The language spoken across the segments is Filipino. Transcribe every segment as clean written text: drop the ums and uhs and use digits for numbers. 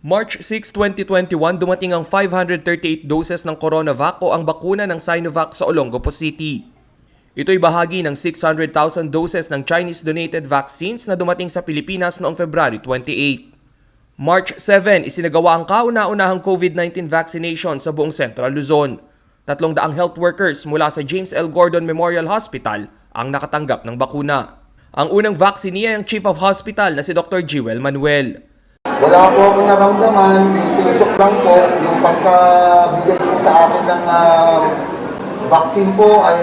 March 6, 2021, dumating ang 538 doses ng CoronaVac o ang bakuna ng Sinovac sa Olongapo City. Ito'y bahagi ng 600,000 doses ng Chinese-donated vaccines na dumating sa Pilipinas noong February 28. March 7, isinagawa ang kauna-unahang COVID-19 vaccination sa buong Central Luzon. 300 health workers mula sa James L. Gordon Memorial Hospital ang nakatanggap ng bakuna. Ang unang vaccine ay ang Chief of Hospital na si Dr. Jewel Manuel. Wala po akong naramdaman, itusok lang po. Yung pagkabigay po sa akin ng vaccine po ay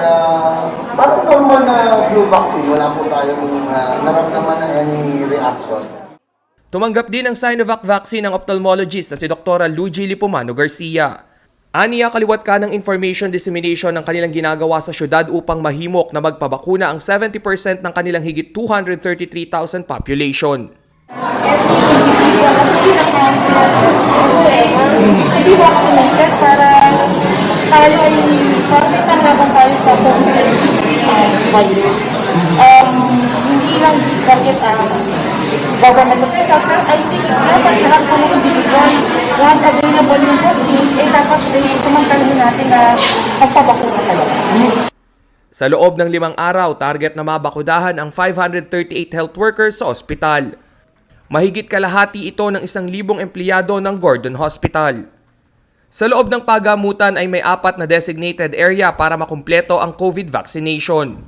parang normal na flu vaccine. Wala po tayong naramdaman na any reaction. Tumanggap din ng Sinovac vaccine ang ophthalmologist na si Dr. Luigi Lipumano Garcia. Aniya, kaliwat ka ng information dissemination ng kanilang ginagawa sa syudad upang mahimok na magpabakuna ang 70% ng kanilang higit 233,000 population. Hindi vaccinated para tayo ay may panglaban tayo sa COVID-virus. Hindi lang bakit government official, pero I think dapat lahat po ng individual, lahat available yung vaccines, dapat sumantalhin natin na magpabakuna talaga. Sa loob ng 5 araw, target na mabakudahan ang 538 health workers sa ospital. Mahigit kalahati ito ng 1,000 empleyado ng Gordon Hospital. Sa loob ng pagamutan ay may 4 na designated area para makumpleto ang COVID vaccination.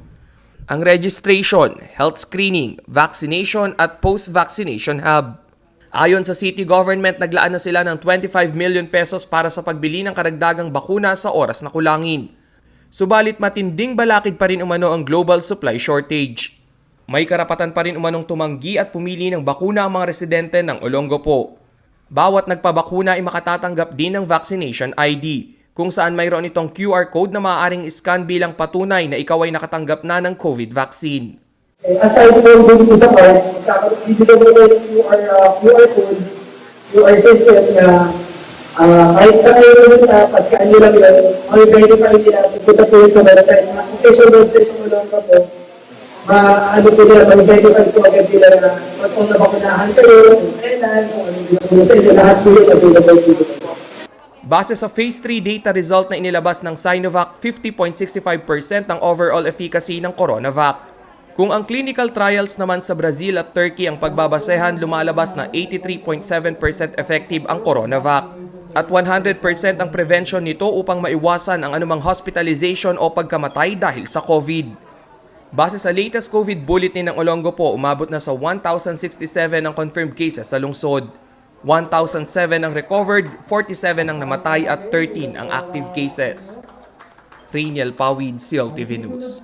Ang registration, health screening, vaccination at post-vaccination hub. Ayon sa city government, naglaan na sila ng 25 million pesos para sa pagbili ng karagdagang bakuna sa oras na kulangin. Subalit matinding balakid pa rin umano ang global supply shortage. May karapatan pa rin umanong tumanggi at pumili ng bakuna ang mga residente ng Olongapo. Bawat nagpabakuna ay makatatanggap din ng vaccination ID, kung saan mayroon itong QR code na maaaring iscan bilang patunay na ikaw ay nakatanggap na ng COVID vaccine. Aside from dito sa part, bibigyan mo ng QR code, QR system na kahit sa ngayon paskaan nyo lang yun, mag-verify nila, pupunta po yun sa website, official website ng Olongapo. Ano po nila, mag-verify po agad nila na kung nabakunahan kayo, kung kailan, kung ano nila sa inyo, lahat po yun available dito. Base sa Phase 3 data result na inilabas ng Sinovac, 50.65% ang overall efficacy ng CoronaVac. Kung ang clinical trials naman sa Brazil at Turkey ang pagbabasehan, lumalabas na 83.7% effective ang CoronaVac. At 100% ang prevention nito upang maiwasan ang anumang hospitalization o pagkamatay dahil sa COVID. Base sa latest COVID bulletin ng Olongapo, umabot na sa 1,067 ang confirmed cases sa lungsod. 1,007 ang recovered, 47 ang namatay at 13 ang active cases. Rainiel Pawid, CLTV News.